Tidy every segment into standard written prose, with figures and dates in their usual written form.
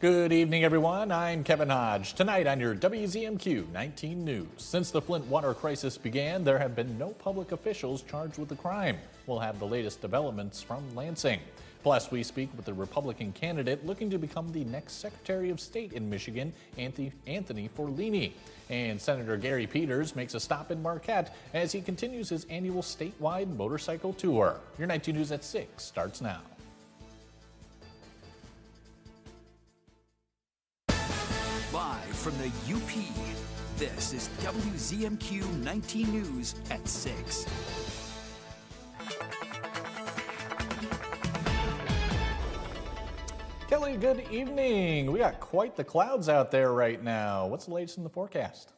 Good evening, everyone. I'm Kevin Hodge. Tonight on your WZMQ 19 News. Since the Flint water crisis began, there have been no public officials charged with the crime. We'll have the latest developments from Lansing. Plus, we speak with the Republican candidate looking to become the next Secretary of State in Michigan, Anthony Forlini. And Senator Gary Peters makes a stop in Marquette as he continues his annual statewide motorcycle tour. Your 19 News at 6 starts now. Live from the UP, this is WZMQ 19 News at 6. Kelly, good evening. We got quite the clouds out there right now. What's the latest in the forecast?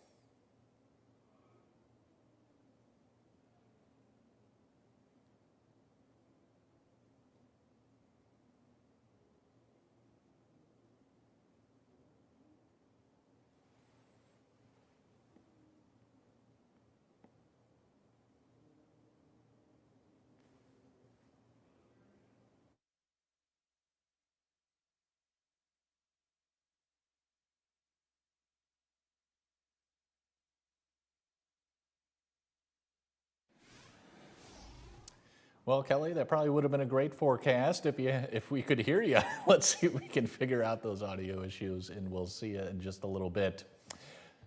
Well, Kelly, that probably would have been a great forecast if we could hear you. Let's see if we can figure out those audio issues, and we'll see you in just a little bit.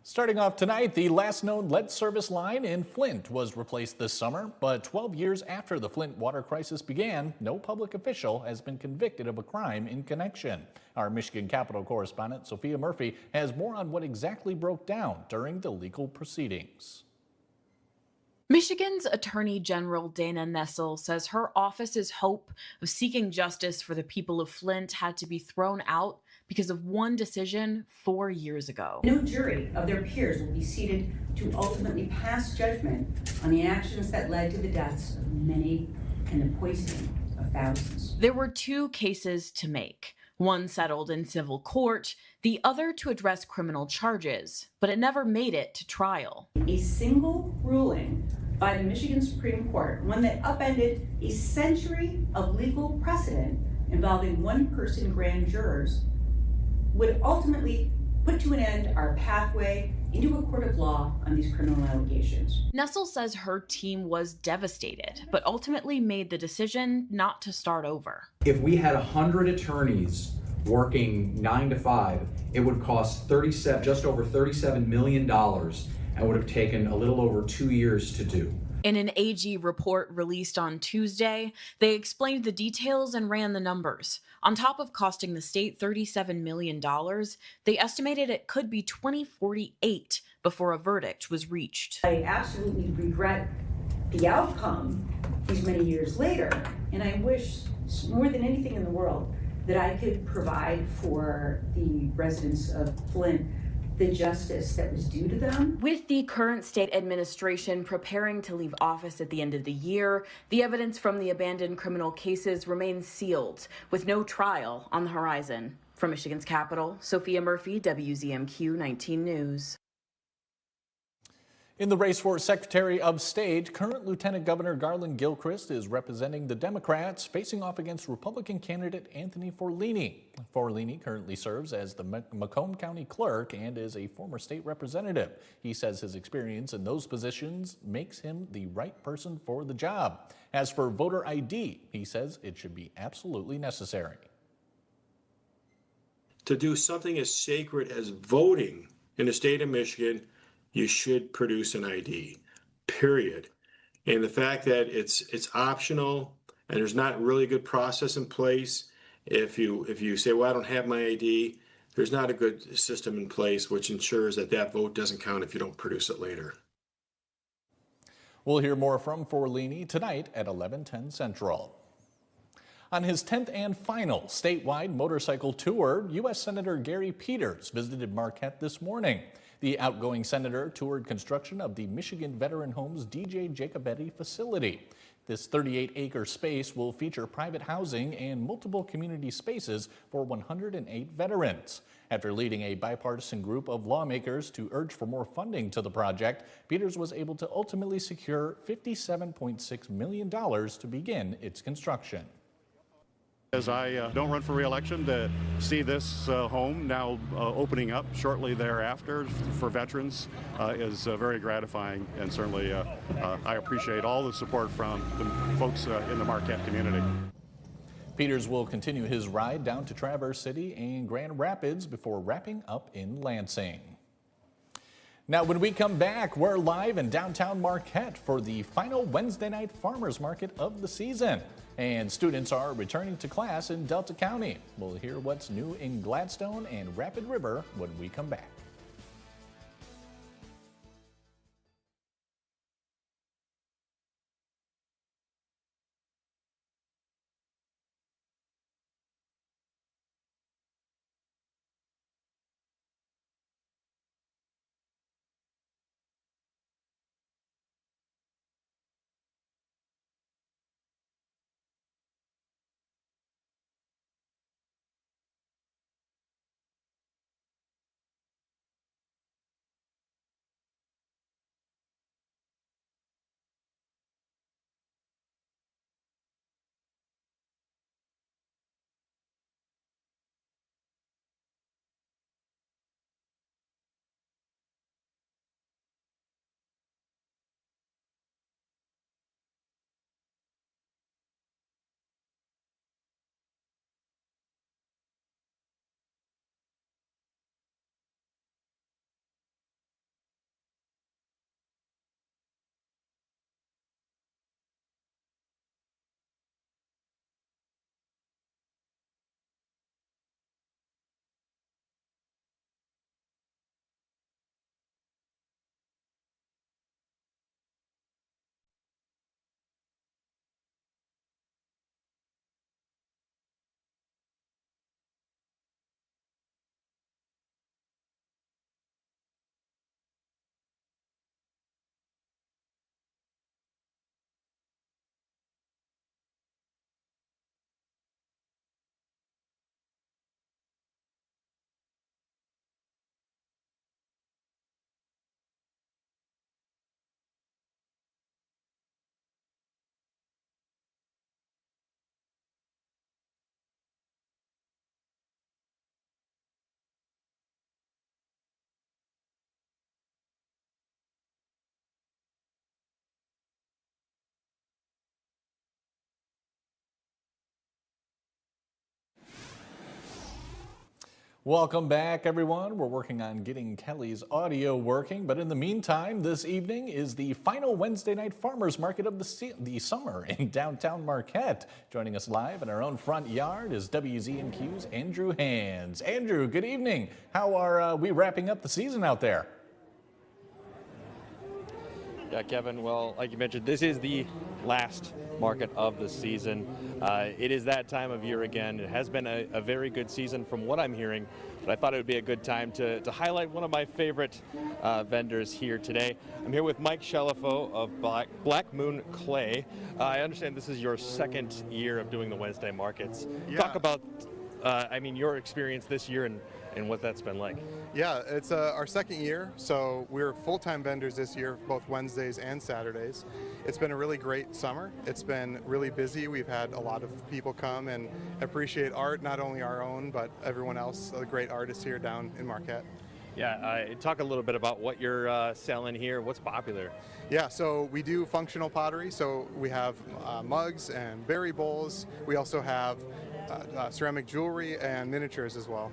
Starting off tonight, the last known lead service line in Flint was replaced this summer, but 12 years after the Flint water crisis began, no public official has been convicted of a crime in connection. Our Michigan Capitol correspondent, Sophia Murphy, has more on what exactly broke down during the legal proceedings. Michigan's Attorney General Dana Nessel says her office's hope of seeking justice for the people of Flint had to be thrown out because of one decision 4 years ago. No jury of their peers will be seated to ultimately pass judgment on the actions that led to the deaths of many and the poisoning of thousands. There were two cases to make. One settled in civil court, the other to address criminal charges, but it never made it to trial. A single ruling by the Michigan Supreme Court, one that upended a century of legal precedent involving one-person grand jurors, would ultimately put to an end our pathway into a court of law on these criminal allegations. Nessel says her team was devastated, but ultimately made the decision not to start over. If we had 100 attorneys working 9 to 5, it would cost just over $37 million and would have taken a little over 2 years to do. In an AG report released on Tuesday, they explained the details and ran the numbers. On top of costing the state $37 million, they estimated it could be 2048 before a verdict was reached. I absolutely regret the outcome these many years later, and I wish more than anything in the world that I could provide for the residents of Flint the justice that was due to them. With the current state administration preparing to leave office at the end of the year, the evidence from the abandoned criminal cases remains sealed, with no trial on the horizon. From Michigan's capital, Sophia Murphy, WZMQ 19 News. In the race for Secretary of State, current Lieutenant Governor Garland Gilchrist is representing the Democrats, facing off against Republican candidate Anthony Forlini. Forlini currently serves as the Macomb County Clerk and is a former state representative. He says his experience in those positions makes him the right person for the job. As for voter ID, he says it should be absolutely necessary. To do something as sacred as voting in the state of Michigan, you should produce an ID, period. And the fact that it's optional and there's not really a good process in place, if you say, well, I don't have my ID, there's not a good system in place which ensures that that vote doesn't count if you don't produce it later. We'll hear more from Forlini tonight at 11:10 Central. On his 10th and final statewide motorcycle tour, U.S. Senator Gary Peters visited Marquette this morning. The outgoing senator toured construction of the Michigan Veteran Homes DJ Jacobetti facility. This 38-acre space will feature private housing and multiple community spaces for 108 veterans. After leading a bipartisan group of lawmakers to urge for more funding to the project, Peters was able to ultimately secure $57.6 million to begin its construction. As I don't run for re-election, to see this home now opening up shortly thereafter for veterans is very gratifying, and certainly I appreciate all the support from the folks in the Marquette community. Peters will continue his ride down to Traverse City and Grand Rapids before wrapping up in Lansing. Now, when we come back, we're live in downtown Marquette for the final Wednesday night farmers market of the season. And students are returning to class in Delta County. We'll hear what's new in Gladstone and Rapid River when we come back. Welcome back, everyone. We're working on getting Kelly's audio working, but in the meantime, this evening is the final Wednesday night farmers market of the summer in downtown Marquette. Joining us live in our own front yard is WZMQ's Andrew Hands. Andrew, good evening. How are we wrapping up the season out there? Yeah, Kevin, well, like you mentioned, this is the last market of the season. It is that time of year again. It has been a very good season from what I'm hearing, but I thought it would be a good time to highlight one of my favorite vendors here today. I'm here with Mike Shelifo of Black Moon Clay. I understand this is your second year of doing the Wednesday markets. Yeah. Talk about, your experience this year and what that's been like. Yeah, it's our second year, so we're full-time vendors this year, both Wednesdays and Saturdays. It's been a really great summer. It's been really busy. We've had a lot of people come and appreciate art, not only our own, but everyone else, the great artists here down in Marquette. Yeah, talk a little bit about what you're selling here, what's popular. Yeah, so we do functional pottery, so we have mugs and berry bowls. We also have ceramic jewelry and miniatures as well.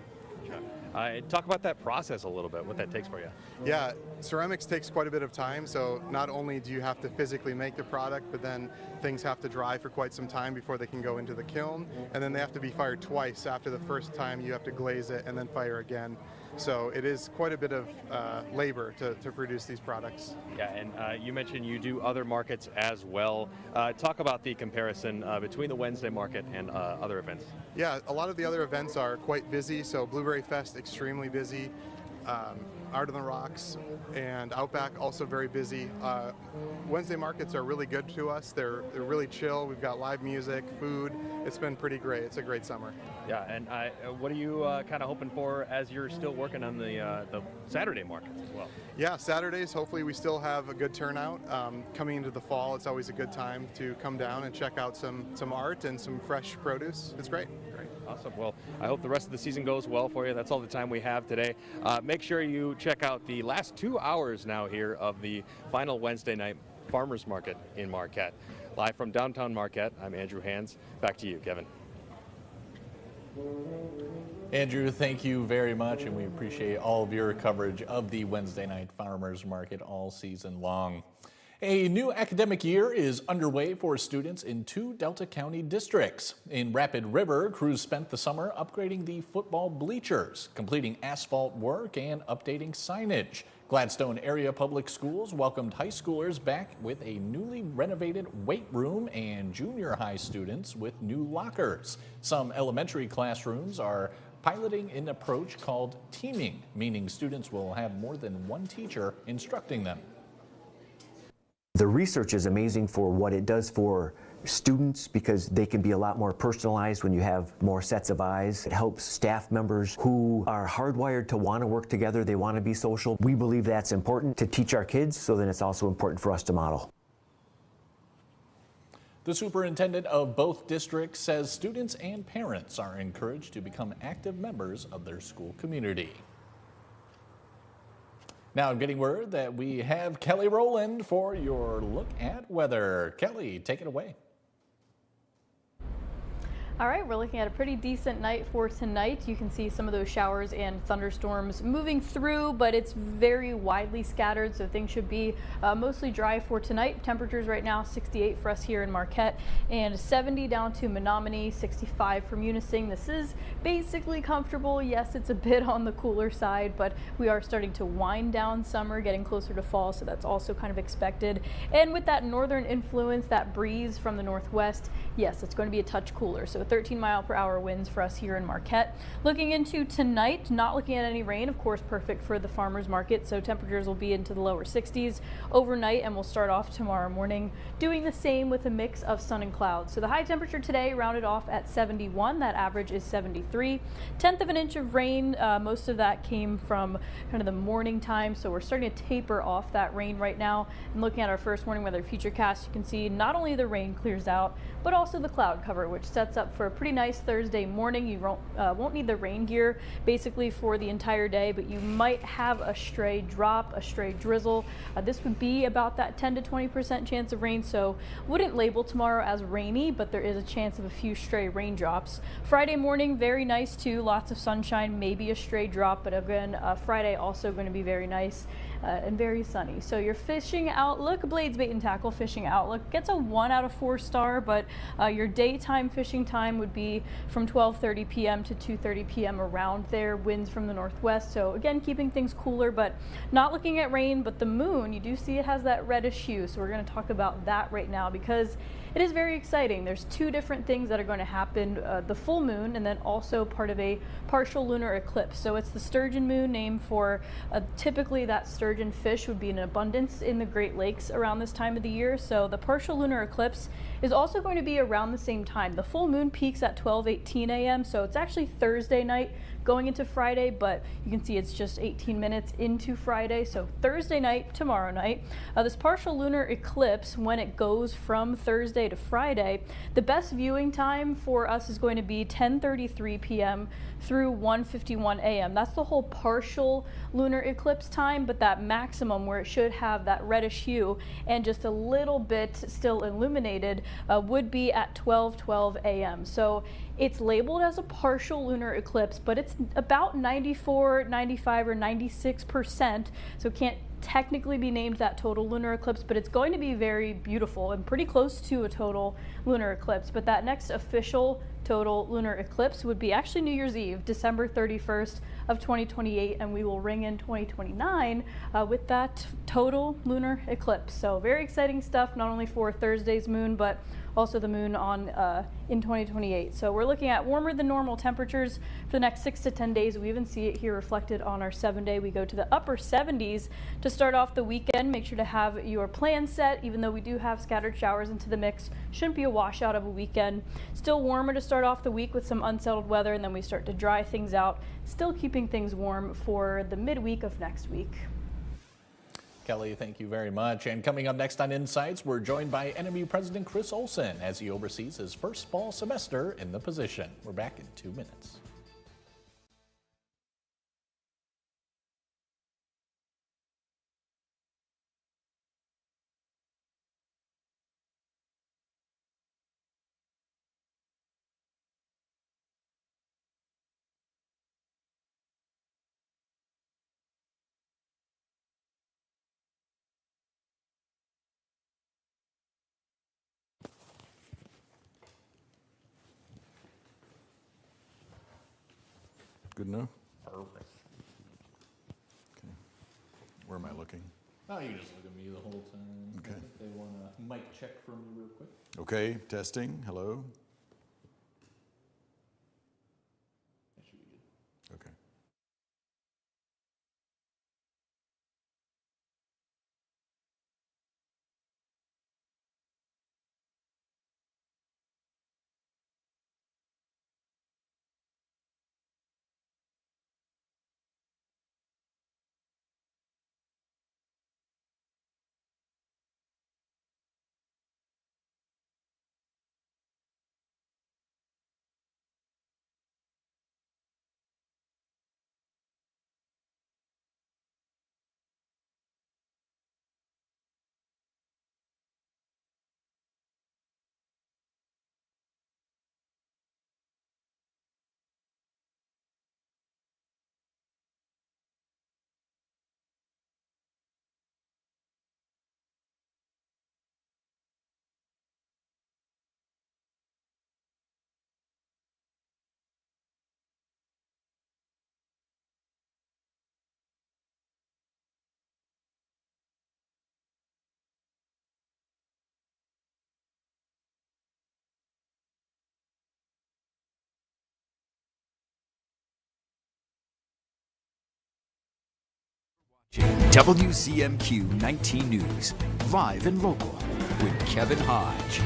Talk about that process a little bit, what that takes for you. Yeah, ceramics takes quite a bit of time, so not only do you have to physically make the product, but then things have to dry for quite some time before they can go into the kiln, and then they have to be fired twice. After the first time, you have to glaze it and then fire again. So it is quite a bit of labor to produce these products. Yeah, and you mentioned you do other markets as well. Talk about the comparison between the Wednesday market and other events. Yeah, a lot of the other events are quite busy. So Blueberry Fest, extremely busy. Art on the Rocks and Outback also very busy. Wednesday markets are really good to us. They're really chill. We've got live music, food. It's been pretty great. It's a great summer. Yeah, and what are you kind of hoping for as you're still working on the Saturday markets as well? Yeah, Saturdays, hopefully we still have a good turnout. Coming into the fall, it's always a good time to come down and check out some art and some fresh produce. It's great. Awesome. Well, I hope the rest of the season goes well for you. That's all the time we have today. Make sure you check out the last 2 hours now here of the final Wednesday night Farmers Market in Marquette. Live from downtown Marquette, I'm Andrew Hands. Back to you, Kevin. Andrew, thank you very much, and we appreciate all of your coverage of the Wednesday night Farmers Market all season long. A new academic year is underway for students in 2 Delta County districts. In Rapid River, crews spent the summer upgrading the football bleachers, completing asphalt work, and updating signage. Gladstone Area Public Schools welcomed high schoolers back with a newly renovated weight room and junior high students with new lockers. Some elementary classrooms are piloting an approach called teaming, meaning students will have more than one teacher instructing them. The research is amazing for what it does for students because they can be a lot more personalized when you have more sets of eyes. It helps staff members who are hardwired to want to work together, they want to be social. We believe that's important to teach our kids, so then it's also important for us to model. The superintendent of both districts says students and parents are encouraged to become active members of their school community. Now I'm getting word that we have Kelly Rowland for your look at weather. Kelly, take it away. All right, we're looking at a pretty decent night for tonight. You can see some of those showers and thunderstorms moving through, but it's very widely scattered, so things should be mostly dry for tonight. Temperatures right now 68 for us here in Marquette and 70 down to Menominee, 65 for Munising. This is basically comfortable. Yes, it's a bit on the cooler side, but we are starting to wind down summer, getting closer to fall, so that's also kind of expected. And with that northern influence, that breeze from the northwest, yes, it's going to be a touch cooler. So 13-mile-per-hour winds for us here in Marquette. Looking into tonight, not looking at any rain, of course, perfect for the farmers market. So temperatures will be into the lower 60s overnight, and we'll start off tomorrow morning doing the same with a mix of sun and clouds. So the high temperature today rounded off at 71. That average is 73. 1/10 of an inch of rain. Most of that came from kind of the morning time. So we're starting to taper off that rain right now. And looking at our first morning weather futurecast, you can see not only the rain clears out, but also the cloud cover, which sets up for a pretty nice Thursday morning. You won't need the rain gear basically for the entire day, but you might have a stray drop, a stray drizzle. This would be about that 10 to 20% chance of rain, so wouldn't label tomorrow as rainy, but there is a chance of a few stray raindrops. Friday morning, very nice too. Lots of sunshine, maybe a stray drop, but again, Friday also going to be very nice. And very sunny. So your fishing outlook, Blades Bait and Tackle fishing outlook gets a 1 out of 4 star, but your daytime fishing time would be from 12:30 p.m. to 2:30 p.m. around there. Winds from the northwest. So again, keeping things cooler, but not looking at rain. But the moon, you do see it has that reddish hue. So we're going to talk about that right now because it is very exciting. There's 2 different things that are going to happen, the full moon and then also part of a partial lunar eclipse. So it's the sturgeon moon, named for typically that sturgeon fish would be in abundance in the Great Lakes around this time of the year. So the partial lunar eclipse is also going to be around the same time. The full moon peaks at 12:18 a.m. So it's actually Thursday night going into Friday, but you can see it's just 18 minutes into Friday. So Thursday night, tomorrow night, this partial lunar eclipse, when it goes from Thursday to Friday, the best viewing time for us is going to be 10:33 p.m. through 1:51 a.m. That's the whole partial lunar eclipse time, but that maximum where it should have that reddish hue and just a little bit still illuminated would be at 12:12 a.m. So it's labeled as a partial lunar eclipse, but it's about 94, 95, or 96%, so it can't technically be named that total lunar eclipse, but it's going to be very beautiful and pretty close to a total lunar eclipse. But that next official total lunar eclipse would be actually New Year's Eve, December 31st of 2028, and we will ring in 2029 with that total lunar eclipse. So very exciting stuff, not only for Thursday's moon, but also the moon on in 2028. So we're looking at warmer than normal temperatures for the next 6 to 10 days. We even see it here reflected on our 7-day. We go to the upper 70s to start off the weekend. Make sure to have your plan set, even though we do have scattered showers into the mix. Shouldn't be a washout of a weekend. Still warmer to start off the week with some unsettled weather, and then we start to dry things out, still keeping things warm for the midweek of next week. Kelly, thank you very much. And coming up next on Insights, we're joined by NMU President Chris Olson as he oversees his first fall semester in the position. We're back in 2 minutes. Good enough? Perfect. Okay. Where am I looking? Oh, you just look at me the whole time. Okay. I think they want a mic check from you real quick. Okay, testing. Hello? That should be good. Okay. WZMQ 19 News, live and local with Kevin Hodge.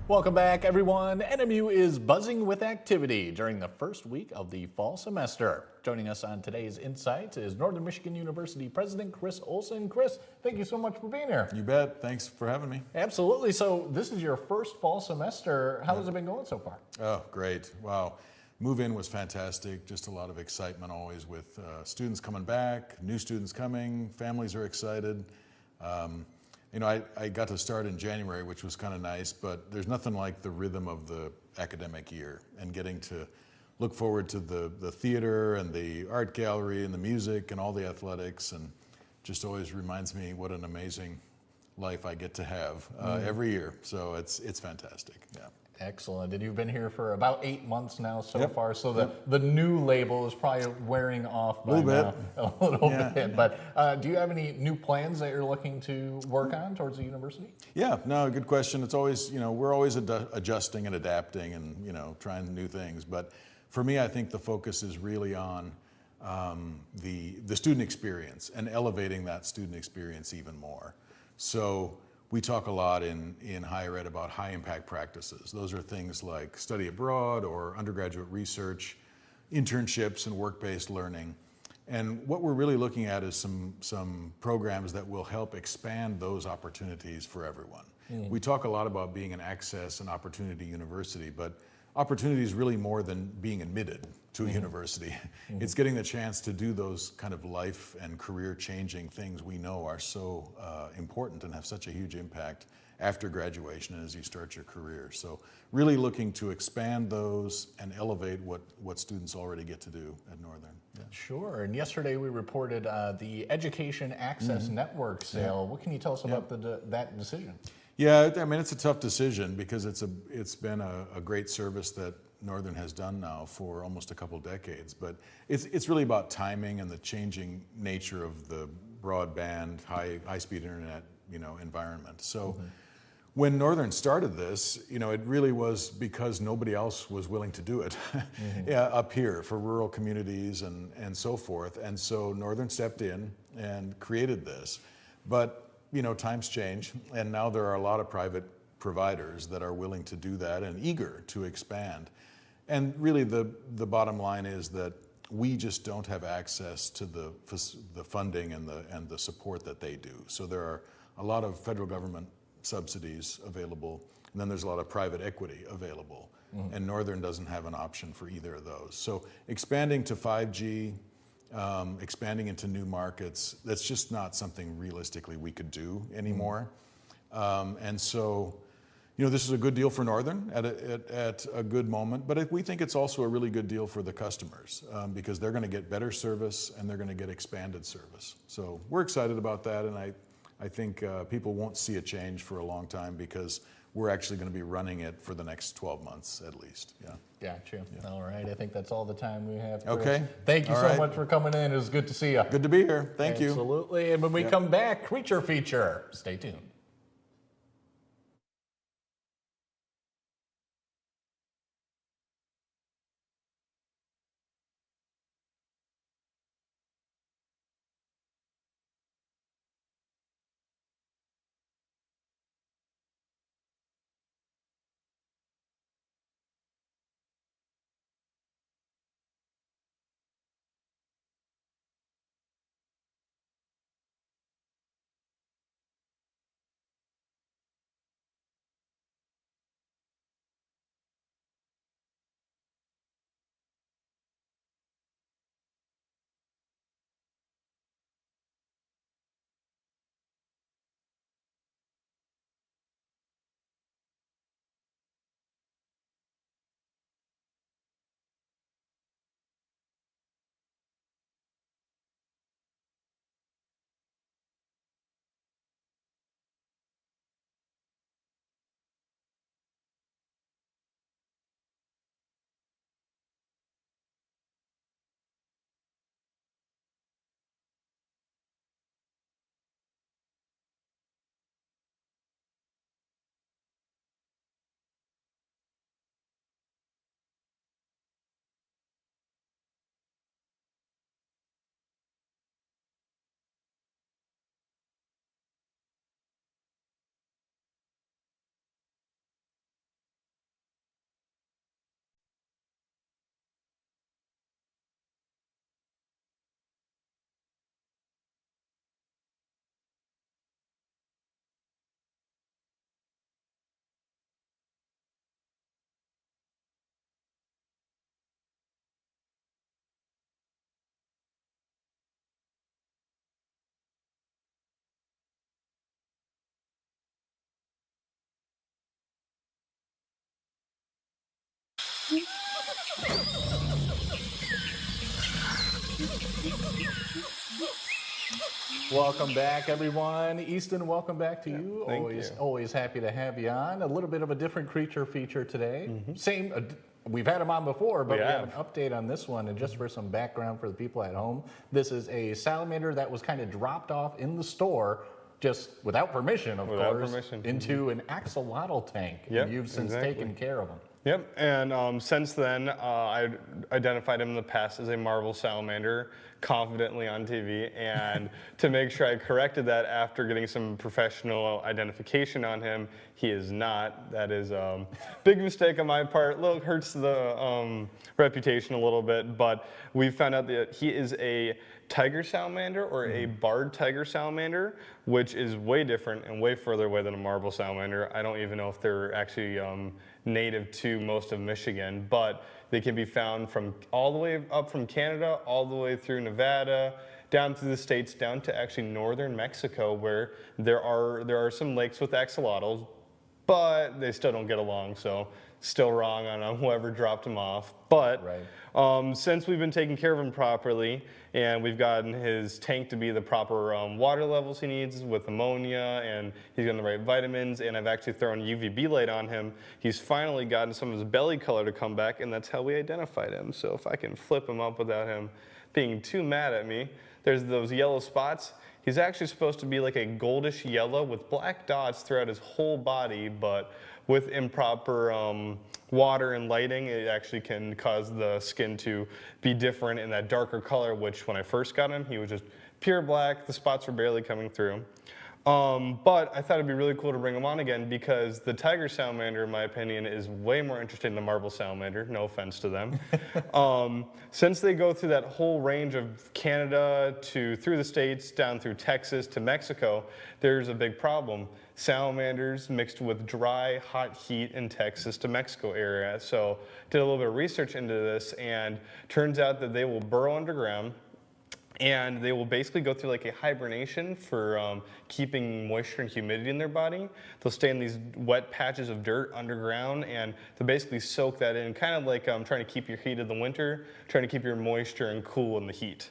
Welcome back, everyone. NMU is buzzing with activity during the first week of the fall semester. Joining us on today's Insights is Northern Michigan University President Chris Olson. Chris, thank you so much for being here. You bet. Thanks for having me. Absolutely. So this is your first fall semester. How has it been going so far? Oh, great. Wow. Move-in was fantastic. Just a lot of excitement always with students coming back, new students coming, families are excited. You know, I got to start in January, which was kind of nice, but there's nothing like the rhythm of the academic year and getting to look forward to the theater and the art gallery and the music and all the athletics, and just always reminds me what an amazing life I get to have every year. So it's fantastic. Yeah. Excellent. And you've been here for about 8 months now so far, so the new label is probably wearing off by now a little bit. But do you have any new plans that you're looking to work on towards the university? Yeah, no, good question. It's always, you know, we're always adjusting and adapting and, you know, trying new things. But for me, I think the focus is really on the student experience and elevating that student experience even more. So we talk a lot in higher ed about high impact practices. Those are things like study abroad or undergraduate research, internships and work-based learning. And what we're really looking at is some programs that will help expand those opportunities for everyone. We talk a lot about being an access and opportunity university, but opportunity is really more than being admitted to a university. It's getting the chance to do those kind of life and career changing things we know are so important and have such a huge impact after graduation and as you start your career. So really looking to expand those and elevate what students already get to do at Northern. Yeah. Sure, and yesterday we reported the Education Access Network sale. What can you tell us about that decision? Yeah, I mean, it's a tough decision because it's been a great service that Northern has done now for almost a couple decades, but it's really about timing and the changing nature of the broadband, high-speed internet, environment. So when Northern started this, it really was because nobody else was willing to do it up here for rural communities and so forth. And so Northern stepped in and created this. But, times change, and now there are a lot of private providers that are willing to do that and eager to expand. And really the bottom line is that we just don't have access to the funding and the support that they do. So there are a lot of federal government subsidies available, and then there's a lot of private equity available. And Northern doesn't have an option for either of those. So expanding to 5G, expanding into new markets, that's just not something realistically we could do anymore. And so, this is a good deal for Northern at a good moment, but we think it's also a really good deal for the customers because they're going to get better service and they're going to get expanded service. So we're excited about that, and I think people won't see a change for a long time because we're actually going to be running it for the next 12 months at least. Yeah. Gotcha. Yeah. All right. I think that's all the time we have. Okay. Thank you so much for coming in. It was good to see you. Good to be here. Thank you. Absolutely. And when we come back, Creature Feature. Stay tuned. Welcome back, everyone. Easton, welcome back to you. Always happy to have you on. A little bit of a different creature feature today. We've had him on before, but we have an update on this one. And just for some background for the people at home, this is a salamander that was kind of dropped off in the store, just without permission, of course, into an axolotl tank. And you've since taken care of them. Yep, and since then, I identified him in the past as a marble salamander, confidently on TV, and to make sure I corrected that after getting some professional identification on him, he is not. That is a big mistake on my part. Hurts the reputation a little bit, but we found out that he is a tiger salamander or a barred tiger salamander, which is way different and way further away than a marble salamander. I don't even know if they're actually native to most of Michigan, but they can be found from all the way up from Canada, all the way through Nevada, down through the states, down to actually northern Mexico, where there are some lakes with axolotls, but they still don't get along, so still wrong on whoever dropped him off. But since we've been taking care of him properly, and we've gotten his tank to be the proper water levels he needs with ammonia, and he's getting the right vitamins, and I've actually thrown UVB light on him, he's finally gotten some of his belly color to come back, and that's how we identified him. So if I can flip him up without him being too mad at me, there's those yellow spots. He's actually supposed to be like a goldish yellow with black dots throughout his whole body, but with improper water and lighting, it actually can cause the skin to be different in that darker color, which when I first got him, he was just pure black. The spots were barely coming through. But I thought it'd be really cool to bring him on again because the tiger salamander, in my opinion, is way more interesting than the marble salamander. No offense to them. Since they go through that whole range of Canada through the States, down through Texas to Mexico, there's a big problem. Salamanders mixed with dry, hot heat in Texas to Mexico area. So did a little bit of research into this, and turns out that they will burrow underground. And they will basically go through like a hibernation for keeping moisture and humidity in their body. They'll stay in these wet patches of dirt underground, and they'll basically soak that in, kind of like trying to keep your heat in the winter, trying to keep your moisture and cool in the heat.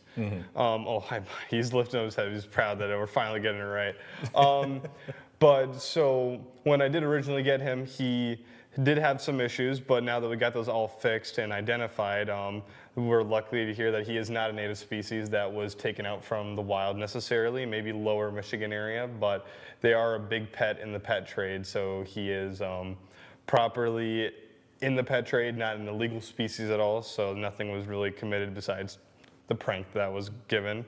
He's lifting up his head. He's proud that we're finally getting it right. But so when I did originally get him, he did have some issues, but now that we got those all fixed and identified, we're lucky to hear that he is not a native species that was taken out from the wild necessarily, maybe lower Michigan area, but they are a big pet in the pet trade, so he is properly in the pet trade, not an illegal species at all, so nothing was really committed besides the prank that was given.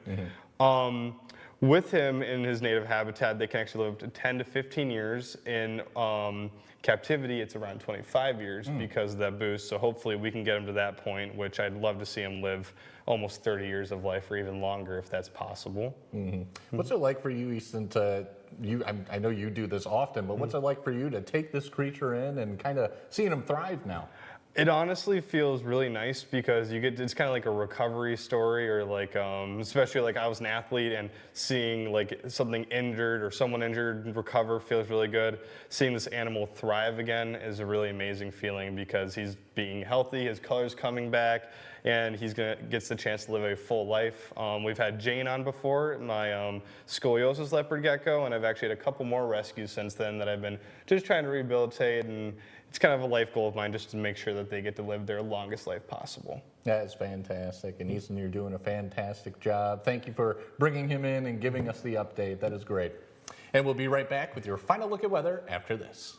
With him in his native habitat, they can actually live up to 10 to 15 years. In captivity, it's around 25 years because of that boost. So hopefully we can get him to that point, which I'd love to see him live almost 30 years of life or even longer if that's possible. What's it like for you, Easton, I know you do this often, but what's it like for you to take this creature in and kind of seeing him thrive now? It honestly feels really nice because it's kind of like a recovery story, or like, especially like I was an athlete and seeing like something injured or someone injured recover feels really good. Seeing this animal thrive again is a really amazing feeling because he's being healthy, his color's coming back, and gets the chance to live a full life. We've had Jane on before, my scoliosis leopard gecko, and I've actually had a couple more rescues since then that I've been just trying to rehabilitate, and it's kind of a life goal of mine just to make sure that they get to live their longest life possible. That is fantastic, and Easton, you're doing a fantastic job. Thank you for bringing him in and giving us the update. That is great. And we'll be right back with your final look at weather after this.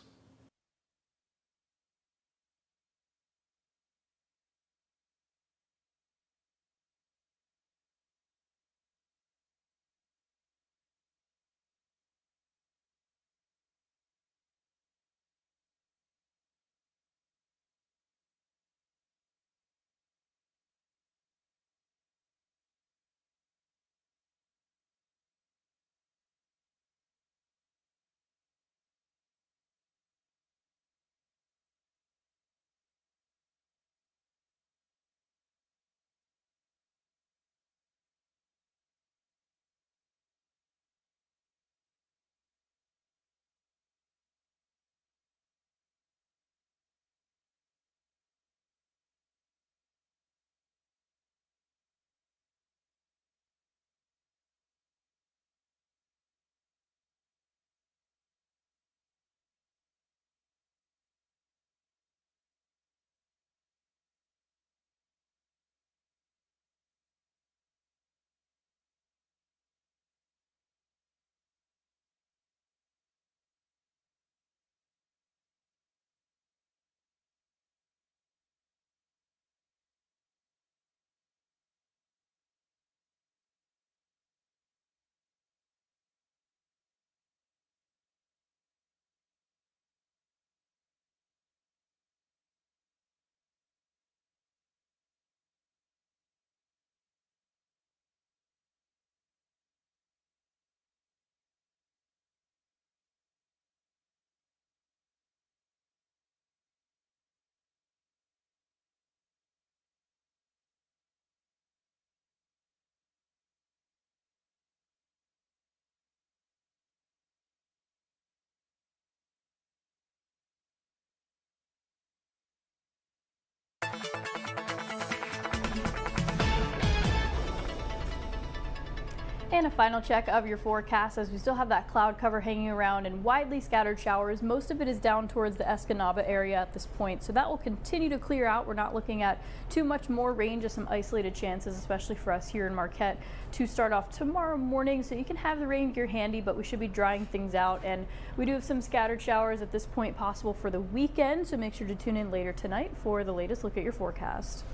And a final check of your forecast, as we still have that cloud cover hanging around and widely scattered showers. Most of it is down towards the Escanaba area at this point, so that will continue to clear out. We're not looking at too much more rain, just some isolated chances, especially for us here in Marquette, to start off tomorrow morning. So you can have the rain gear handy, but we should be drying things out. And we do have some scattered showers at this point possible for the weekend, so make sure to tune in later tonight for the latest look at your forecast.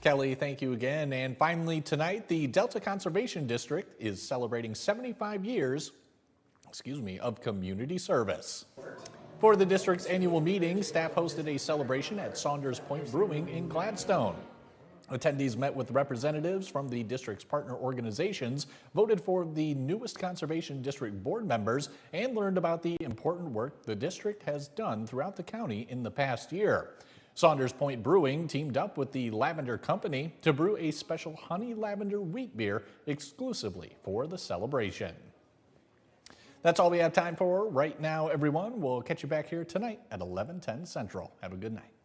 Kelly, thank you again. And finally tonight, the Delta Conservation District is celebrating 75 years, of community service. For the district's annual meeting, staff hosted a celebration at Saunders Point Brewing in Gladstone. Attendees met with representatives from the district's partner organizations, voted for the newest Conservation District board members, and learned about the important work the district has done throughout the county in the past year. Saunders Point Brewing teamed up with the Lavender Company to brew a special honey lavender wheat beer exclusively for the celebration. That's all we have time for right now, everyone. We'll catch you back here tonight at 11:10 Central. Have a good night.